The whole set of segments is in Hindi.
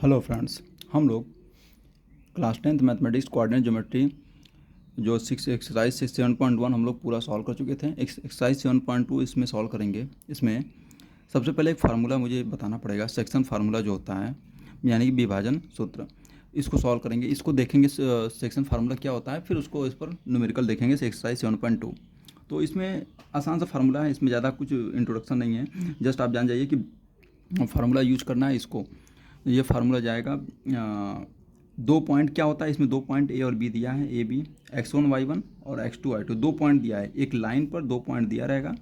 हेलो फ्रेंड्स, हम लोग class 10th mathematics coordinate geometry जो एक्सरसाइज 7.1 हम लोग पूरा सॉल्व कर चुके थे। एक्सरसाइज 7.2 इसमें सॉल्व करेंगे। इसमें सबसे पहले एक फार्मूला मुझे बताना पड़ेगा, सेक्शन फार्मूला जो होता है यानी कि विभाजन सूत्र। इसको सॉल्व करेंगे, इसको देखेंगे सेक्शन फार्मूला क्या होता है, फिर उसको इस पर न्यूमेरिकल देखेंगे एक्सरसाइज 7.2। तो इसमें आसान सा फार्मूला है, इसमें ज़्यादा कुछ इंट्रोडक्शन नहीं है, जस्ट आप जान जाइए कि फार्मूला यूज करना है। इसको ये फार्मूला जाएगा, दो पॉइंट क्या होता है इसमें, दो पॉइंट ए और बी दिया है, ए बी, x1 y1 और x2 y2, दो पॉइंट दिया है, एक लाइन पर दो पॉइंट दिया रहेगा,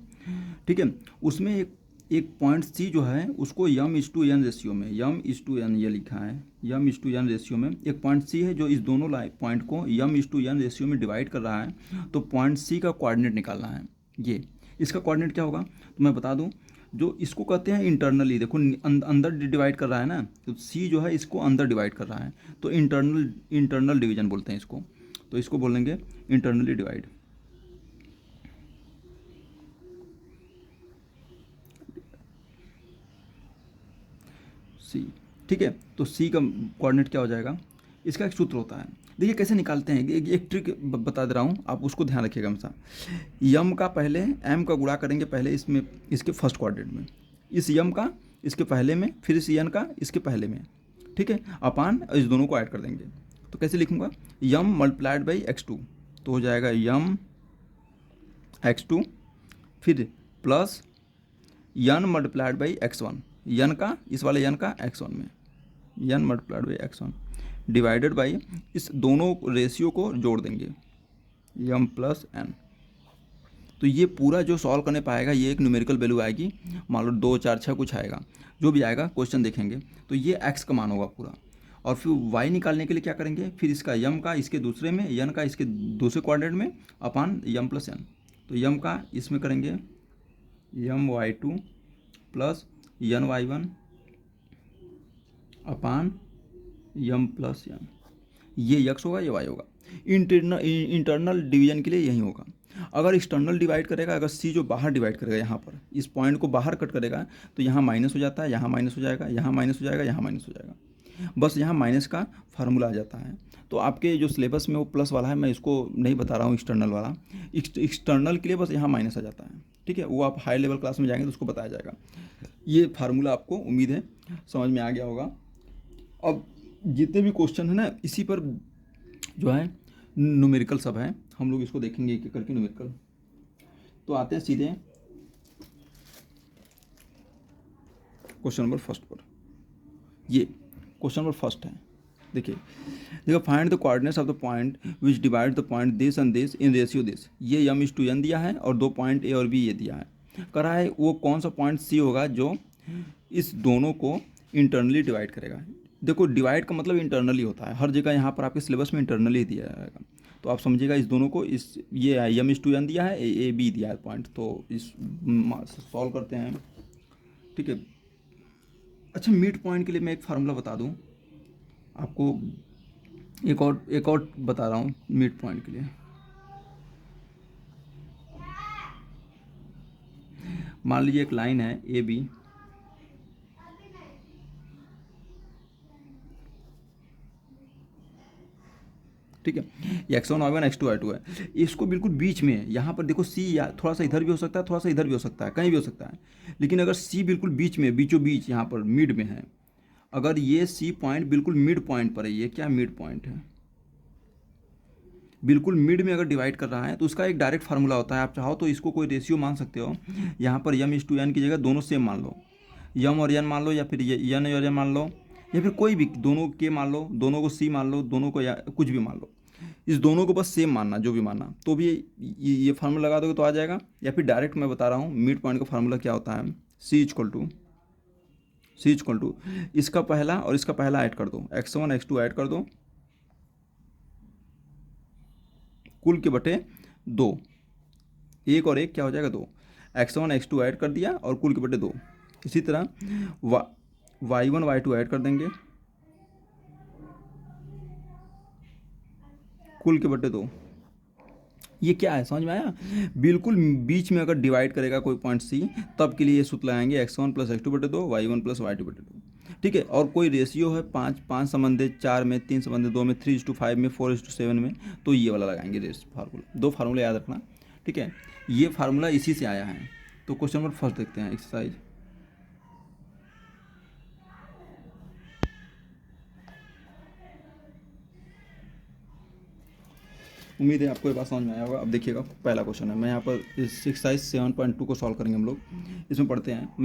ठीक है। उसमें एक पॉइंट सी जो है उसको m:n रेशियो में, m:n ये लिखा है, m:n रेशियो में एक पॉइंट सी है जो इस दोनों पॉइंट को m:n रेशियो में डिवाइड कर रहा है। तो पॉइंट सी का कोऑर्डिनेट निकालना है। ये इसका कोऑर्डिनेट क्या होगा तो मैं बता दूं, जो इसको कहते हैं इंटरनली, देखो अंदर डिवाइड कर रहा है ना, तो सी जो है इसको अंदर डिवाइड कर रहा है, तो इंटरनल डिवीजन बोलते हैं इसको। तो इसको बोलेंगे इंटरनली डिवाइड। सी, ठीक है। तो सी का कोऑर्डिनेट क्या हो जाएगा, इसका एक सूत्र होता है, देखिए कैसे निकालते हैं। एक ट्रिक बता दे रहा हूँ, आप उसको ध्यान रखिएगा हमेशा। यम का पहले एम का गुणा करेंगे पहले इसमें, इसके फर्स्ट क्वाड्रेंट में, इस यम का इसके पहले में, फिर इस एन का इसके पहले में, ठीक है, अपान इस दोनों को ऐड कर देंगे। तो कैसे लिखूंगा, यम मल्टीप्लाइड बाई x2, तो हो जाएगा यम x2, फिर plus N multiplied by x1, N का इस वाले यन का x1 में, N multiplied by x1 divided by इस दोनों रेशियो को जोड़ देंगे, यम प्लस एन। तो ये पूरा जो सॉल्व करने पाएगा ये एक न्यूमेरिकल वैल्यू आएगी, मान लो 2 4 6 कुछ आएगा, जो भी आएगा क्वेश्चन देखेंगे तो ये x का मान होगा पूरा। और फिर y निकालने के लिए क्या करेंगे, फिर इसका यम का इसके दूसरे में, यन का इसके दूसरे क्वाड्रेंट में, अपान यम प्लस एन। तो यम का इसमें करेंगे यम y2 प्लस यन y1 अपान यम प्लस यन, ये x होगा, ये y होगा। इंटरनल डिवीजन के लिए यही होगा। अगर एक्सटर्नल डिवाइड करेगा, अगर सी जो बाहर डिवाइड करेगा, यहाँ पर इस पॉइंट को बाहर कट करेगा, तो यहाँ माइनस हो जाता है, यहाँ माइनस हो जाएगा, यहाँ माइनस हो जाएगा, यहाँ माइनस हो जाएगा, बस यहाँ माइनस का फार्मूला आ जाता है। तो आपके जो सिलेबस में वो प्लस वाला है, मैं इसको नहीं बता रहा हूँ एक्सटर्नल वाला, एक्सटर्नल के लिए बस यहाँ माइनस आ जाता है, ठीक है। वो आप हाई लेवल क्लास में जाएंगे तो उसको बताया जाएगा। ये फार्मूला आपको उम्मीद है समझ में आ गया होगा। अब जितने भी क्वेश्चन है ना, इसी पर जो है न्यूमेरिकल सब है, हम लोग इसको देखेंगे एक एक करके न्यूमेरिकल। तो आते हैं सीधे क्वेश्चन नंबर फर्स्ट पर। ये क्वेश्चन नंबर फर्स्ट है, देखो find the coordinates of the point which divide the point this and this in ratio this. ये m:n दिया है और दो पॉइंट ए और बी ये दिया है। करा है वो कौन सा पॉइंट सी होगा जो इस दोनों को इंटरनली डिवाइड करेगा। देखो डिवाइड का मतलब इंटरनली होता है, हर जगह यहाँ पर आपके सिलेबस में इंटरनली दिया जाएगा। तो आप समझिएगा इस दोनों को, इस ये m:n दिया है, ए बी दिया है पॉइंट, तो इस सॉल्व करते हैं, ठीक है। अच्छा, मिड पॉइंट के लिए मैं एक फार्मूला बता दूं आपको, एक और बता रहा हूँ मिड पॉइंट के लिए। मान लीजिए एक लाइन है ए बी, ठीक है, x1 y1 x2 y2 है, इसको बिल्कुल बीच में है। यहाँ पर देखो सी या थोड़ा सा इधर भी हो सकता है, थोड़ा सा इधर भी हो सकता है, कहीं भी हो सकता है, लेकिन अगर सी बिल्कुल बीच में, बीचों बीच यहाँ पर मिड में है, अगर ये सी पॉइंट बिल्कुल मिड पॉइंट पर है, ये क्या मिड पॉइंट है, बिल्कुल मिड में अगर डिवाइड कर रहा है, तो उसका एक डायरेक्ट फार्मूला होता है। आप चाहो तो इसको कोई रेशियो मान सकते हो, यहाँ पर m:n की जगह दोनों सेम मान लो, यम और एन मान लो, या फिर एन और एन मान लो, या फिर कोई भी दोनों के मान लो, दोनों को सी मान लो, दोनों को या कुछ भी मान लो, इस दोनों को बस सेम मानना, जो भी मानना, तो भी ये फार्मूला लगा दोगे तो आ जाएगा। या फिर डायरेक्ट मैं बता रहा हूँ मिड पॉइंट का फार्मूला क्या होता है, सी इक्वल टू इसका पहला और इसका पहला ऐड कर दो, x1 x2 ऐड कर दो, कुल के बटे 2, एक और एक क्या हो जाएगा 2, x1 x2 ऐड कर दिया और कुल के बटे 2। इसी तरह y1 y2 ऐड कर देंगे, कुल के बटे 2। ये क्या है समझ में आया, बिल्कुल बीच में अगर डिवाइड करेगा कोई पॉइंट सी, तब के लिए ये सूत्र लगाएंगे x1 प्लस x2 बटे 2, y1 प्लस y2 बटे 2। ठीक है। और कोई रेशियो है 5 संबंध है, 4 में, 3 संबंध है, 2 में, 3:5 में, 4:7 में, तो ये वाला लगाएंगे रेस फार्मूला। 2 फार्मूला याद रखना, ठीक है। ये फार्मूला इसी से आया है। तो क्वेश्चन नंबर फर्स्ट देखते हैं, एक्सरसाइज। उम्मीद है आपको ये बात समझ में आया होगा। अब देखिएगा पहला क्वेश्चन है, मैं यहाँ पर एक्सरसाइज 7.2 को सॉल्व करेंगे हम लोग। इसमें पढ़ते हैं,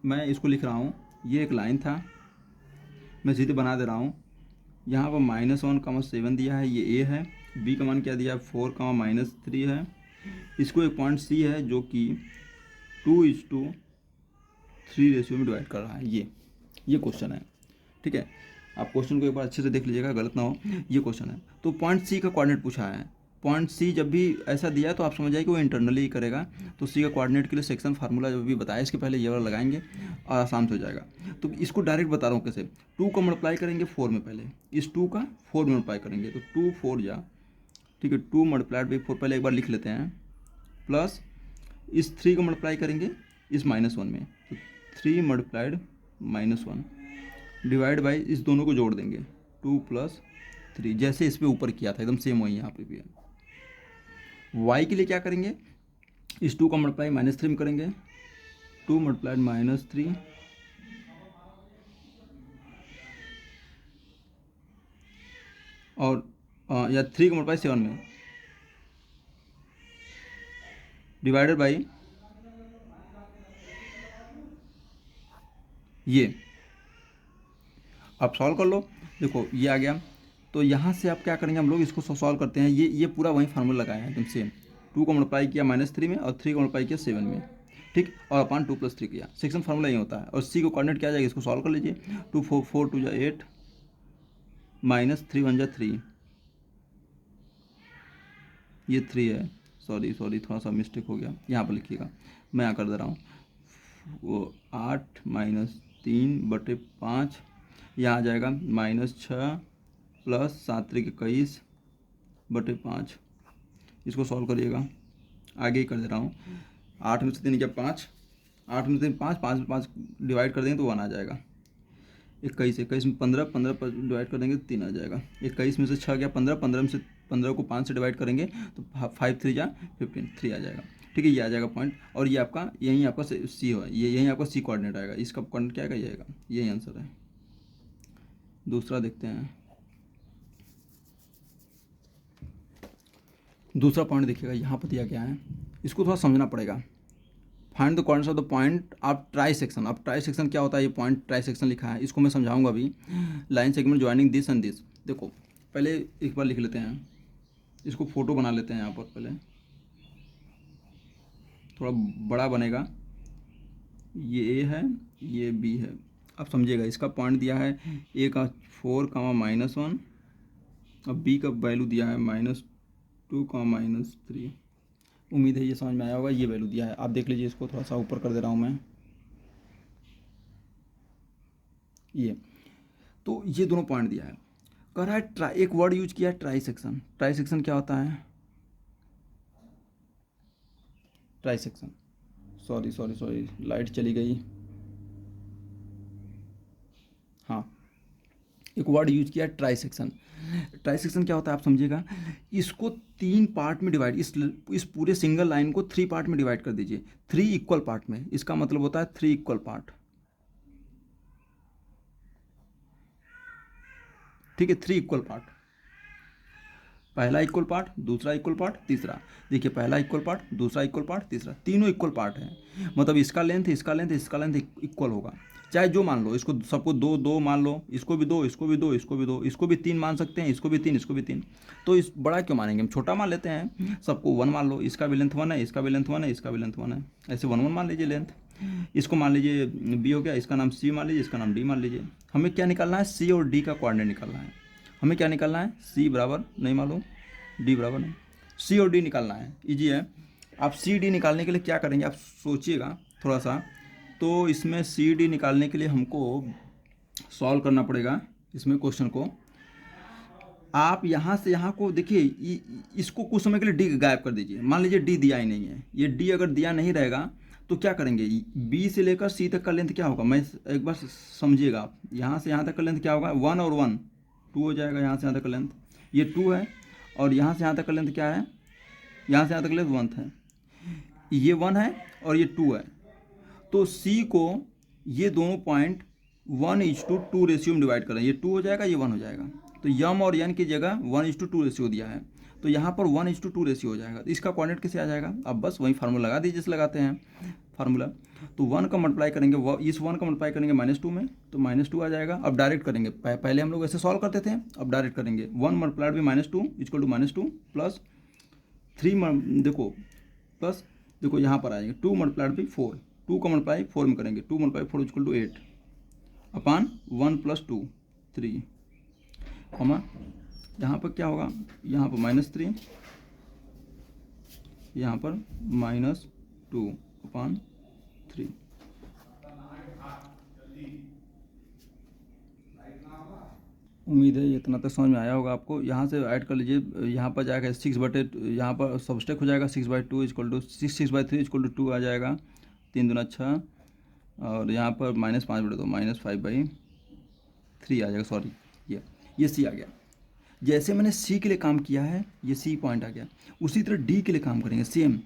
मैं इसको लिख रहा हूँ, ये एक लाइन था, मैं सीधे बना दे रहा हूँ। यहाँ पर -1, 7 दिया है, ये ए है। बी का मान क्या दिया है, 4, -3 है। इसको एक पॉइंट सी है जो कि 2:3 रेशियो में डिवाइड कर रहा है। ये क्वेश्चन है, ठीक है। आप क्वेश्चन को एक बार अच्छे से देख लीजिएगा, गलत ना हो। ये क्वेश्चन है, तो पॉइंट सी का कोऑर्डिनेट पूछा है। पॉइंट सी जब भी ऐसा दिया है तो आप समझ जाइए कि वो इंटरनली ही करेगा। तो सी का कोऑर्डिनेट के लिए सेक्शन फार्मूला जो भी बताया इसके पहले ये वाला लगाएंगे और आसान से हो जाएगा। तो इसको डायरेक्ट बता रहा हूँ कैसे। 2 का मल्टीप्लाई करेंगे 4 में, पहले इस 2 का 4 में मल्टीप्लाई करेंगे, तो 2 4 जा, ठीक है। 2 मल्टीप्लाइड बाई 4 पहले एक बार लिख लेते हैं, प्लस इस 3 का मल्टीप्लाई करेंगे इस -1 में, तो 3 मल्टीप्लाइड -1 डिवाइड बाई इस दोनों को जोड़ देंगे, 2 + 3, जैसे इस पे ऊपर किया था एकदम सेम वही यहाँ पे भी है। y के लिए क्या करेंगे, इस 2 का मल्टीप्लाई -3 में करेंगे, 2 मल्टीप्लाइड -3 और या 3 का मल्टीप्लाई 7 में डिवाइडेड बाई ये। आप सॉल्व कर लो, देखो ये आ गया। तो यहाँ से आप क्या करेंगे, हम लोग इसको सॉल्व करते हैं। ये पूरा वही फार्मूला लगाया है एकदम सेम। 2 को मल्टीप्लाई किया -3 में और 3 को मल्टीप्लाई किया 7 में, ठीक। और अपन 2 + 3 किया, सेक्शन फार्मूला ये होता है। और सी को कोऑर्डिनेट क्या जाएगा, इसको सॉल्व कर लीजिए। 2 4 4 2 8 -3 1 3, ये 3 है। सॉरी थोड़ा सा मिस्टेक हो गया, यहाँ पर लिखिएगा, मैं यहाँ कर दे रहा हूँ। वो 8 -3/5, यहाँ आ जाएगा -6 + 7 × 21/5। इसको सॉल्व करिएगा, आगे ही कर दे रहा हूँ। 8 में से 3 क्या 5, 8 में से 5, 5 में 5 डिवाइड कर देंगे तो 1 आ जाएगा। 21 में 15, 15 पर डिवाइड कर देंगे तो 3 आ जाएगा। 21 में से 6 गया 15, 15 में से 15 को 5 से डिवाइड करेंगे तो 5 3 जा 15, 3 आ जाएगा, ठीक है। ये आ जाएगा पॉइंट। और ये आपका यहीं आपका सी हो, ये यहीं आपका सी कोऑर्डिनेट आएगा। इसका कोऑर्डिनेट क्या आएगा, ये आएगा, यही आंसर है। दूसरा देखते हैं, दूसरा पॉइंट देखिएगा, यहाँ पर दिया गया है, इसको थोड़ा समझना पड़ेगा। Find the coordinates of the point of try section. अब ट्राई सेक्शन क्या होता है, ये पॉइंट ट्राई सेक्शन लिखा है, इसको मैं समझाऊंगा अभी। Line segment joining this and this. देखो पहले एक बार लिख लेते हैं, इसको फोटो बना लेते हैं यहाँ पर, पहले थोड़ा बड़ा बनेगा। ये ए है, ये बी है। अब समझिएगा, इसका पॉइंट दिया है ए का 4, -1 और बी का वैल्यू दिया है -2, -3। उम्मीद है ये समझ में आया होगा। ये वैल्यू दिया है, आप देख लीजिए, इसको थोड़ा सा ऊपर कर दे रहा हूँ मैं। ये तो ये दोनों पॉइंट दिया है, कह रहा है एक वर्ड यूज किया है, ट्राई सेक्शन। ट्राई सेक्शन क्या होता है, ट्राई सेक्शन, सॉरी लाइट चली गई। हाँ, एक वर्ड यूज किया है, ट्राई सेक्शन। ट्राई सेक्शन क्या होता है आप समझिएगा, इसको 3 पार्ट में डिवाइड, इस पूरे सिंगल लाइन को 3 पार्ट में डिवाइड कर दीजिए, 3 इक्वल पार्ट में। इसका मतलब होता है 3 इक्वल पार्ट, ठीक है। 3 इक्वल पार्ट, पहला इक्वल पार्ट, दूसरा इक्वल पार्ट, तीसरा। देखिए पहला इक्वल पार्ट, दूसरा इक्वल पार्ट, तीसरा, तीनों इक्वल पार्ट है। मतलब इसका लेंथ इक्वल होगा, चाहे जो मान लो। इसको सबको 2 2 मान लो, इसको भी 2, इसको भी 2, इसको भी 2, इसको भी 3 मान सकते हैं, इसको भी 3, इसको भी 3। तो इस बड़ा क्यों मानेंगे, हम छोटा मान लेते हैं। सबको 1 मान लो, इसका भी लेंथ 1 है, इसका भी लेंथ 1 है, इसका भी लेंथ 1 है, ऐसे 1 1 मान लीजिए लेंथ। इसको मान लीजिए बी हो गया, इसका नाम सी मान लीजिए, इसका नाम डी मान लीजिए। हमें क्या निकालना है, सी और डी का कोऑर्डिनेट निकालना है। हमें क्या निकालना है, सी बराबर नहीं मालूम, डी बराबर नहीं, सी और डी निकालना है। इजी है। आप सी डी निकालने के लिए क्या करेंगे, आप सोचिएगा थोड़ा सा। तो इसमें सी डी निकालने के लिए हमको सॉल्व करना पड़ेगा इसमें क्वेश्चन को। आप यहाँ से यहाँ को देखिए, इसको कुछ समय के लिए डी गायब कर दीजिए। मान लीजिए डी दिया ही नहीं है, ये डी अगर दिया नहीं रहेगा तो क्या करेंगे, बी से लेकर सी तक का लेंथ क्या होगा, मैं एक बार समझिएगा आप, यहाँ से यहाँ तक का लेंथ क्या होगा, 1 और 1 2 हो जाएगा, यहाँ से यहाँ तक का लेंथ ये 2 है, और यहाँ से यहाँ तक का लेंथ क्या है, यहाँ से यहाँ तक लेंथ 1 है, ये 1 है और ये 2 है। तो सी को ये दोनों पॉइंट 1:2 रेशियो में डिवाइड करें, ये 2 हो जाएगा, ये 1 हो जाएगा, तो यम और एन की जगह 1:2 रेशियो दिया है, तो यहाँ पर 1:2 रेशियो हो जाएगा। तो इसका कोऑर्डिनेट कैसे आ जाएगा, अब बस वही फार्मूला लगा दीजिए, जैसे लगाते हैं फार्मूला। तो 1 का मल्टीप्लाई करेंगे, इस 1 का मल्टीप्लाई करेंगे -2 में, तो -2 आ जाएगा। अब डायरेक्ट करेंगे, पहले हम लोग ऐसे सॉल्व करते थे, अब डायरेक्ट करेंगे। 1 multiplied by -2 equal to -2 plus 3 देखो प्लस देखो यहाँ पर आएंगे 2 मल्टीप्लाइड बाई 4, 2 का मल्टीप्लाई 4 में करेंगे, 2 multiply 4 equal to 8 upon 1 + 2 3, comma यहाँ पर क्या होगा, यहाँ पर -3, यहाँ पर -2 अपान 3। उम्मीद है ये इतना तक समझ में आया होगा आपको। यहाँ से ऐड कर लीजिए, यहाँ पर जाएगा 6/, यहाँ पर सबस्टेक हो जाएगा 6/2 इक्वल टू 6/3 इक्वल टू 2 आ जाएगा, 3 दूना 6, और यहाँ पर -5/2 -5/3 आ जाएगा, सॉरी ये सी आ गया। जैसे मैंने सी के लिए काम किया है, ये सी पॉइंट आ गया, उसी तरह डी के लिए काम करेंगे सेम।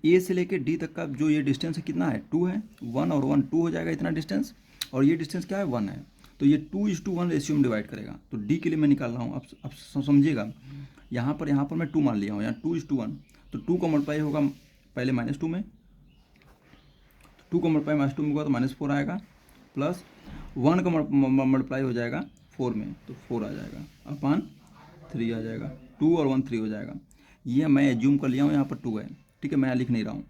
ए से लेके डी तक का जो ये डिस्टेंस है कितना है, 2 है, 1 और 1 2 हो जाएगा इतना डिस्टेंस, और ये डिस्टेंस क्या है 1 है, तो ये 2:1 रेशियो में डिवाइड करेगा। तो डी के लिए मैं निकाल रहा हूँ, अब समझिएगा, यहाँ पर मैं 2 मान लिया हूँ, यहाँ 2:1, तो 2 का मल्टीप्लाई होगा पहले -2 में, 2 का मल्टीप्लाई -2 में होगा तो -4 आएगा, प्लस 1 का मल्टीप्लाई हो जाएगा 4 में, तो 4 आ जाएगा अपान 3 आ जाएगा, 2 और 1 3 हो जाएगा। ये मैं एज्यूम कर लिया हूँ, यहाँ पर 2 है, ठीक है, मैं यहाँ लिख नहीं रहा हूँ।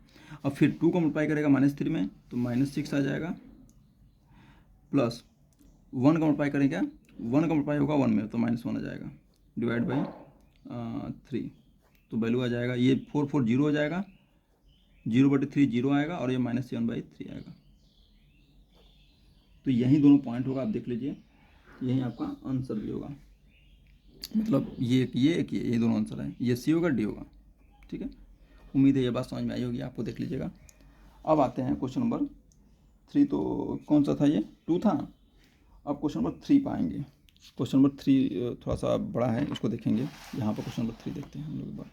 अब फिर 2 का मल्टीप्लाई करेगा -3 में, तो -6 आ जाएगा, प्लस 1 का मल्टीप्लाई करेंगे, 1 का मल्टीप्लाई होगा 1 में, तो -1 आ जाएगा, डिवाइड बाई 3, तो वैल्यू आ जाएगा, ये 4 4 0 हो जाएगा, 0/3 0 आएगा, और ये -7/3 आएगा। तो यही दोनों पॉइंट होगा, आप देख लीजिए, यही आपका आंसर भी होगा, मतलब ये दोनों आंसर है, ये सी होगा डी होगा, ठीक है। उम्मीद है ये बात समझ में आई होगी आपको, देख लीजिएगा। अब आते हैं क्वेश्चन नंबर 3, तो कौन सा था, ये 2 था। अब क्वेश्चन नंबर 3 पाएंगे। क्वेश्चन नंबर 3 थोड़ा सा बड़ा है, इसको देखेंगे। यहाँ पर क्वेश्चन नंबर 3 देखते हैं हम लोग एक बार।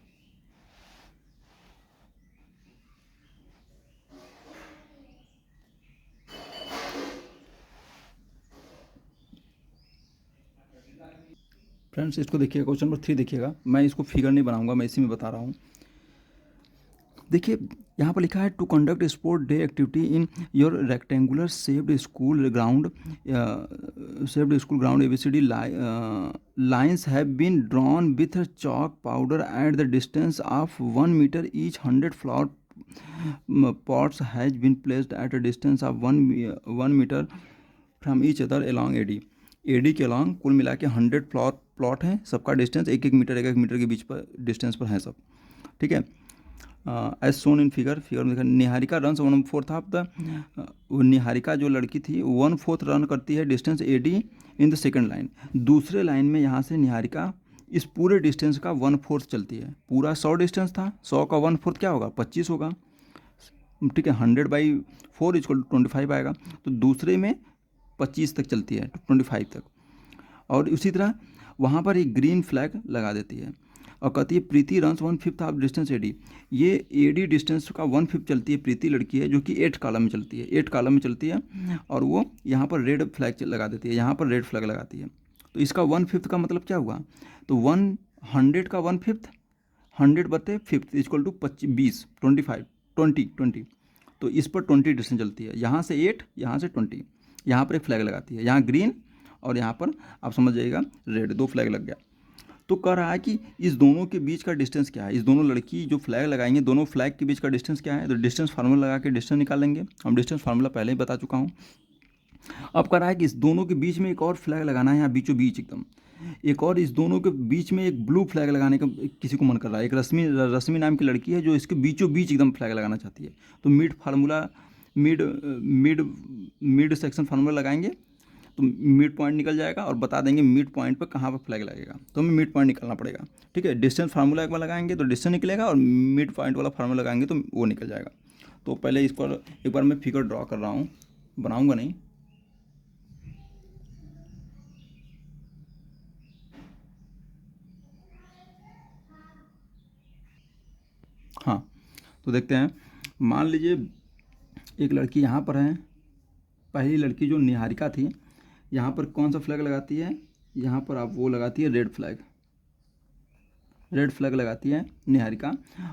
फ्रेंड्स इसको देखिएगा, क्वेश्चन नंबर 3 देखिएगा, मैं इसको फिगर नहीं बनाऊंगा, मैं इसी में बता रहा हूँ। देखिए यहाँ पर लिखा है, to conduct sport day activity in your rectangular shaped school ground, ABCD lines have been drawn with chalk powder at the distance of 1 metre each. 100 flower pots has been placed at a distance of 1 metre from each other along AD के अलॉन्ग कुल मिला के 100 फ्लावर प्लॉट हैं, सबका डिस्टेंस 1 मीटर के बीच पर डिस्टेंस पर है सब, ठीक है। एज सोन इन फिगर में देखा, Niharika runs 1/4 of the, Niharika जो लड़की थी 1/4 रन करती है distance AD in the second line. दूसरे लाइन में यहाँ से निहारिका इस पूरे डिस्टेंस का 1/4 चलती है। पूरा 100 डिस्टेंस था, 100 का 1/4 क्या होगा, 25 होगा, ठीक है। 100/4 = 25 आएगा, तो दूसरे में 25 तक चलती है, 25 तक। और उसी तरह वहाँ पर एक ग्रीन फ्लैग लगा देती है और कहती है, प्रीति रन्स 1/5 ऑफ डिस्टेंस AD। ये AD डिस्टेंस का 1/5 चलती है, प्रीति लड़की है जो कि 8 कॉलम में चलती है, 8 कॉलम में चलती है, और वो यहाँ पर रेड फ्लैग लगा देती है, यहाँ पर रेड फ्लैग लगाती है। तो इसका 1/5 का मतलब क्या हुआ, तो 100 का 1/5, 100/5 इक्वल टू 20, 20। तो इस पर 20 डिस्टेंस चलती है, यहाँ से 8, यहाँ से 20, यहाँ पर एक फ्लैग लगाती है, यहाँ ग्रीन और यहाँ पर आप समझ जाइएगा रेड, 2 फ्लैग लग गया। तो कह रहा है कि इस दोनों के बीच का डिस्टेंस क्या है, इस दोनों लड़की जो फ्लैग लगाएंगे, दोनों फ्लैग के बीच का डिस्टेंस क्या है। तो डिस्टेंस फार्मूला लगा के डिस्टेंस निकाल लेंगे, हम डिस्टेंस फार्मूला पहले ही बता चुका हूँ। अब कह रहा है कि इस दोनों के बीच में एक और फ्लैग लगाना है, यहाँ बीचों बीच एकदम एक और, इस दोनों के बीच में एक ब्लू फ्लैग लगाने का किसी को मन कर रहा है। एक रश्मि नाम की लड़की है जो इसके बीचों बीच एकदम फ्लैग लगाना चाहती है। तो मिड सेक्शन फार्मूला लगाएंगे, तो मिड पॉइंट निकल जाएगा और बता देंगे मिड पॉइंट पर कहाँ पर फ्लैग लगेगा, तो हमें मिड पॉइंट निकालना पड़ेगा, ठीक है। डिस्टेंस फार्मूला एक बार लगाएंगे तो डिस्टेंस निकलेगा, और मिड पॉइंट वाला फार्मूला लगाएंगे तो वो निकल जाएगा। तो पहले इस पर एक बार मैं फिगर ड्रॉ कर रहा हूँ, बनाऊँगा नहीं। हाँ, तो देखते हैं। मान लीजिए एक लड़की यहाँ पर है, पहली लड़की जो निहारिका थी, यहाँ पर कौन सा फ्लैग लगाती है, यहाँ पर आप वो लगाती है रेड फ्लैग, रेड फ्लैग लगाती है निहारिका।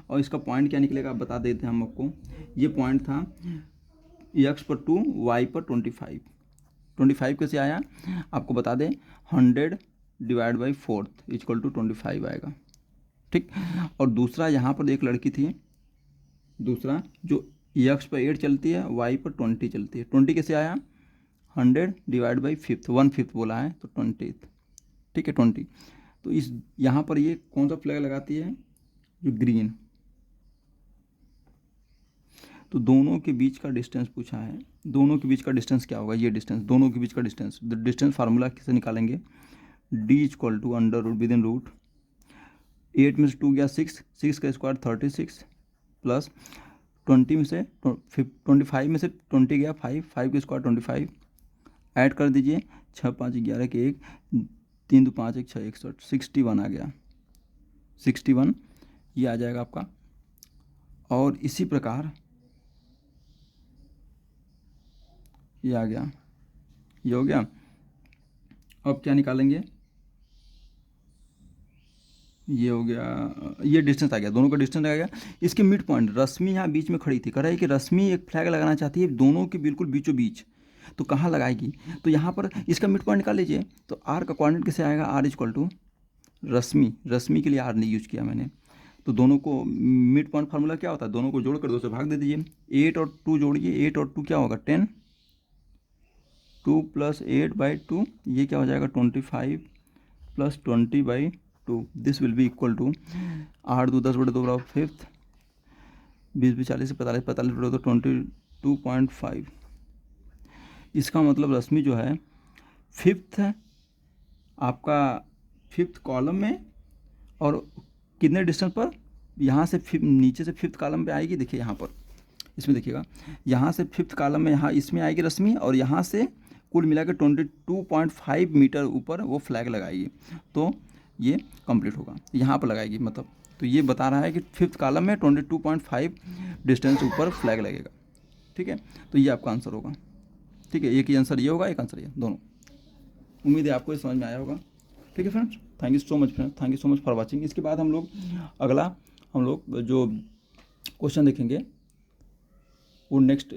और इसका पॉइंट क्या निकलेगा आप बता देते हैं हम आपको। ये पॉइंट था x पर 2, y पर 25। 25 कैसे आया आपको बता दें, 100 डिवाइड बाई 4 इक्वल टू 25 आएगा, ठीक। और दूसरा यहाँ पर एक लड़की थी, दूसरा जो x पर 8 चलती है, y पर 20 चलती है। 20 कैसे आया, 100 डिवाइड बाई 5, 1/5 बोला है तो 20, ठीक है 20। तो इस यहाँ पर ये कौन सा फ्लैग लगाती है, जो ग्रीन। तो दोनों के बीच का डिस्टेंस पूछा है, दोनों के बीच का डिस्टेंस क्या होगा, ये डिस्टेंस, दोनों के बीच का डिस्टेंस, डिस्टेंस फार्मूला किसे निकालेंगे, d equal to under root with in root 8 में से 2 गया 6, 6 का स्क्वायर 36 प्लस 20 में से 25 में से 20 गया 5, 5 का स्क्वायर 25, ऐड कर दीजिए 6 5 11 के 1, 3 2 5 1 6 61, 61 आ गया, 61 ये आ जाएगा आपका। और इसी प्रकार ये आ गया, ये हो गया। अब क्या निकालेंगे, ये हो गया, ये डिस्टेंस आ गया, दोनों का डिस्टेंस आ गया। इसके मिड पॉइंट, रश्मि यहाँ बीच में खड़ी थी, कह रहा है कि रश्मि एक फ्लैग लगाना चाहती है दोनों के बिल्कुल बीचों बीच, तो कहाँ लगाएगी, तो यहाँ पर इसका मिड पॉइंट निकाल लीजिए। तो आर का कोऑर्डिनेट कैसे आएगा, आर इक्वल टू रश्मि, रश्मि के लिए आर नहीं यूज किया मैंने, तो दोनों को मिड पॉइंट फार्मूला क्या होता है, दोनों को जोड़कर 2 से भाग दे दीजिए। 8 और 2 जोड़िए, 8 और 2 क्या होगा 10, 2 प्लस 8 बाई 2 ये क्या हो जाएगा 25 plus 20/2, this will be equal to 8 2 10 बटे 2 बराबर 5, 20 20 40 45 45 बटे 2 22.5। इसका मतलब रश्मि जो है 5th आपका 5th कॉलम में, और कितने डिस्टेंस पर, यहाँ से नीचे से 5th कॉलम पे आएगी, देखिए यहाँ पर इसमें देखिएगा, यहाँ से 5th कॉलम में यहाँ इसमें आएगी रश्मि, और यहाँ से कुल मिला के 22.5 मीटर ऊपर वो फ्लैग लगाएगी, तो ये कंप्लीट होगा, यहाँ पर लगाएगी मतलब। तो ये बता रहा है कि 5th कॉलम में 22.5 डिस्टेंस ऊपर फ्लैग लगेगा, ठीक है। तो ये आपका आंसर होगा, ठीक है। एक ही आंसर ये होगा, एक आंसर ये, दोनों। उम्मीद है आपको ये समझ में आया होगा, ठीक है friends. Thank you so much friends, thank you so much for watching. इसके बाद हम लोग अगला जो क्वेश्चन देखेंगे वो नेक्स्ट,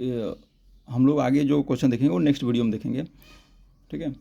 हम लोग आगे जो क्वेश्चन देखेंगे वो नेक्स्ट वीडियो में देखेंगे, ठीक है।